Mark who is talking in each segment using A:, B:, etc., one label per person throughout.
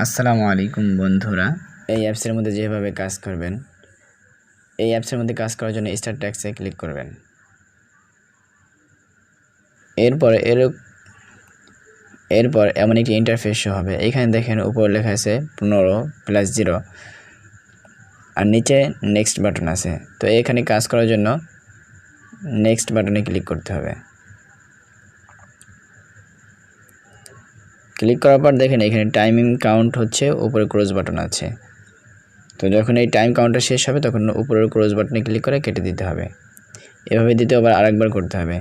A: আসসালামু আলাইকুম বন্ধুরা, এই অ্যাপসের মধ্যে যেভাবে কাজ করবেন, এই অ্যাপসের মধ্যে কাজ করার জন্য স্টার্ট ট্যাক্সে ক্লিক করবেন। এরপর এমন একটি ইন্টারফেস শো হবে। এখানে দেখেন উপরে লেখা আছে 15+0 আর নিচে নেক্সট বাটন আছে। তো এখানে কাজ করার জন্য নেক্সট বাটনে ক্লিক করতে হবে। ক্লিক করার পর দেখেন এখানে টাইমিং কাউন্ট হচ্ছে, উপরে ক্লোজ বাটন আছে। তো যখন এই টাইম কাউন্টটা শেষ হবে তখন উপরের ক্লোজ বাটনে ক্লিক করে কেটে দিতে হবে। এভাবে দ্বিতীয়বার আরেকবার করতে হবে।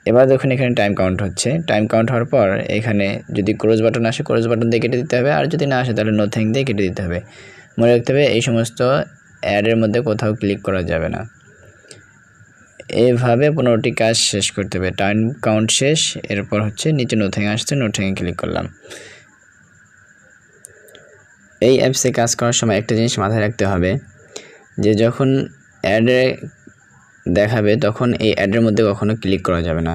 A: এবার দেখুন এখানে টাইম কাউন্ট হচ্ছে। টাইম কাউন্ট হওয়ার পর এখানে যদি ক্লোজ বাটন আসে ক্লোজ বাটন দিয়ে কেটে দিতে হবে, আর যদি না আসে তাহলে নাথিং দিয়ে কেটে দিতে হবে। মনে রাখতে হবে এই সমস্ত অ্যাডের মধ্যে কোথাও ক্লিক করা যাবে না। এইভাবে 15টি কাজ শেষ করতে হবে। টাইম কাউন্ট শেষ, এরপর হচ্ছে নিচে নাথিং আসছে, নাথিংয়ে ক্লিক করলাম। এই অ্যাপসে কাজ করার সময় একটা জিনিস মাথায় রাখতে হবে যে যখন অ্যাডে দেখাবে তখন এই অ্যাডের মধ্যে কখনো ক্লিক করা যাবে না।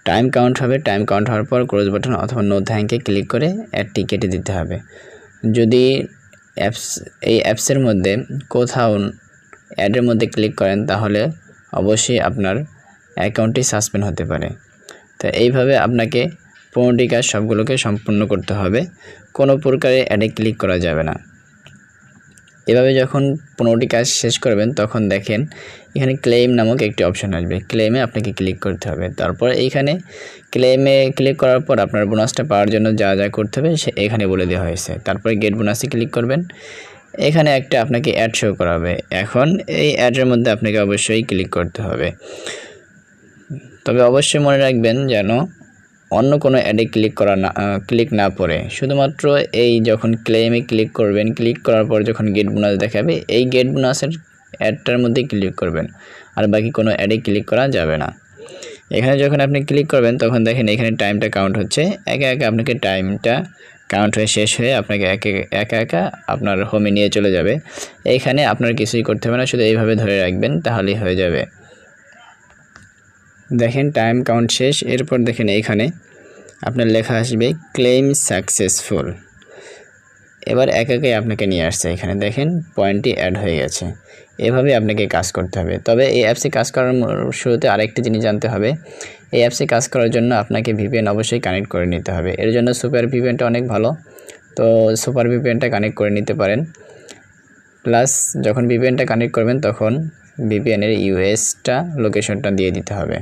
A: টাইম কাউন্ট হবে, টাইম কাউন্ট হওয়ার পর ক্লোজ বাটন অথবা নো থ্যাঙ্কে ক্লিক করে অ্যাডটি কেটে দিতে হবে। যদি এই অ্যাপসের মধ্যে কোথাও অ্যাডের মধ্যে ক্লিক করেন তাহলে অবশ্যই আপনার অ্যাকাউন্টটি সাসপেন্ড হতে পারে। তো এইভাবে আপনাকে 15টি কাজ সবগুলোকে সম্পূর্ণ করতে হবে, কোনো প্রকারে অ্যাডে ক্লিক করা যাবে না। এভাবে যখন 15টি কাজ শেষ করবেন তখন দেখেন এখানে ক্লেম নামক একটি অপশন আসবে। ক্লেমে আপনাকে ক্লিক করতে হবে। তারপর এইখানে ক্লেমে ক্লিক করার পর আপনার বোনাসটা পাওয়ার জন্য যা যা করতে হবে সে এখানে বলে দেওয়া হয়েছে। তারপরে গেট বোনাসে ক্লিক করবেন। এখানে একটা আপনাকে অ্যাড শো করাবে। এখন এই অ্যাডের মধ্যে আপনাকে অবশ্যই ক্লিক করতে হবে। তবে অবশ্যই মনে রাখবেন যেন অন্য কোনো অ্যাডে ক্লিক না পড়ে। শুধুমাত্র এই যখন ক্লেমে ক্লিক করবেন, ক্লিক করার পর যখন গেট বোনাস দেখাবে এই গেট বোনাসের অ্যাডটার মধ্যে ক্লিক করবেন, আর বাকি কোনো অ্যাডে ক্লিক করা যাবে না। এখানে যখন আপনি ক্লিক করবেন তখন দেখেন এখানে টাইমটা কাউন্ট হচ্ছে। একে একে আপনাকে টাইমটা কাউন্ট হয়ে শেষ হয়ে আপনাকে একা একা আপনার হোমে নিয়ে চলে যাবে। এইখানে আপনার কিছুই করতে হবে না, শুধু এইভাবে ধরে রাখবেন তাহলেই হয়ে যাবে। দেখেন টাইম কাউন্ট শেষ। এরপর দেখেন এইখানে আপনার লেখা আসবে ক্লেম সাকসেসফুল। এবার একাই আপনাকে নিয়ে আসছে। এখানে দেখেন পয়েন্টটি অ্যাড হয়ে গেছে। এভাবে আপনাকে কাজ করতে হবে। তবে এই অ্যাপসে কাজ করার শুরুতে আরেকটি জিনিস জানতে হবে। এই অ্যাপসে কাজ করার জন্য আপনাকে ভিপিএন অবশ্যই কানেক্ট করে নিতে হবে। এর জন্য সুপার ভিপিএনটা অনেক ভালো, তো সুপার ভিপিএনটা কানেক্ট করে নিতে পারেন। প্লাস যখন ভিপিএনটা কানেক্ট করবেন তখন ভিপিএনের ইউএসটা লোকেশনটা দিয়ে দিতে হবে।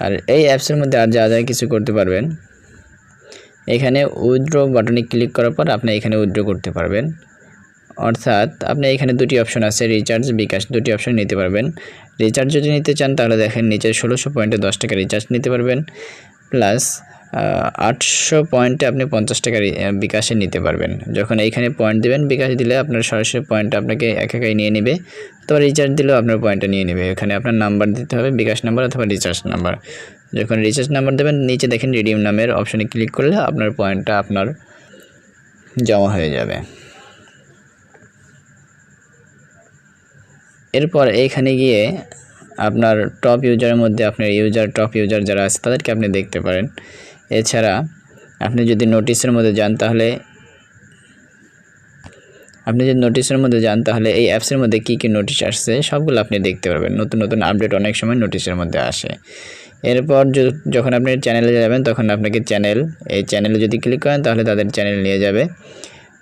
A: আর এই অ্যাপসের মধ্যে আর যা যা কিছু করতে পারবেন, এখানে উইথড্র বাটনে ক্লিক করার পর আপনি এখানে উইথড্র করতে পারবেন। অর্থাৎ আপনি এখানে দুটি অপশন আছে, রিচার্জ, বিকাশ, দুটি অপশন নিতে পারবেন। রিচার্জ যদি নিতে চান তাহলে দেখেন নিচে 1600 পয়েন্টে 10 টাকা রিচার্জ নিতে পারবেন। প্লাস 800 পয়েন্টে আপনি 50 টাকা বিকাশে নিতে পারবেন। যখন এইখানে পয়েন্ট দেবেন, বিকাশ দিলে আপনার সরাসরি পয়েন্টটা আপনাকে একাই নিয়ে নেবে, অথবা রিচার্জ দিলেও আপনার পয়েন্টটা নিয়ে নেবে। এখানে আপনার নাম্বার দিতে হবে, বিকাশ নাম্বার অথবা রিচার্জ নাম্বার। যখন রিচার্জ নাম্বার দেবেন নিচে দেখেন রিডিম নামের অপশানে ক্লিক করলে আপনার পয়েন্টটা আপনার জমা হয়ে যাবে। এরপর এইখানে গিয়ে আপনার টপ ইউজারের মধ্যে আপনার টপ ইউজার যারা আছে তাদেরকে আপনি দেখতে পারেন। এছাড়া আপনি যদি নোটিশের মধ্যে যান তাহলে এই অ্যাপসের মধ্যে কী কী নোটিশ আসছে সবগুলো আপনি দেখতে পারবেন। নতুন নতুন আপডেট অনেক সময় নোটিশের মধ্যে আসে। এরপর যখন আপনি চ্যানেলে যাবেন তখন আপনাকে এই চ্যানেলে যদি ক্লিক করেন তাহলে তাদের চ্যানেল নিয়ে যাবে।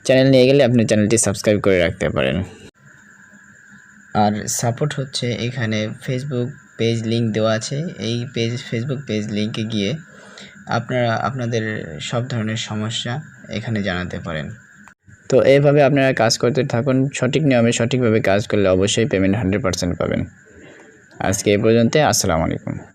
A: চ্যানেল নিয়ে গেলে আপনি চ্যানেলটি সাবস্ক্রাইব করে রাখতে পারেন। আর সাপোর্ট হচ্ছে এখানে ফেসবুক পেজ লিঙ্ক দেওয়া আছে। এই ফেসবুক পেজ লিঙ্কে গিয়ে আপনারা আপনাদের সব ধরনের সমস্যা এখানে জানাতে পারেন। তো এইভাবে আপনারা কাজ করতে থাকুন। সঠিক নিয়মে সঠিকভাবে কাজ করলে অবশ্যই পেমেন্ট 100% পাবেন। আজকে এই পর্যন্ত। আসসালামু আলাইকুম।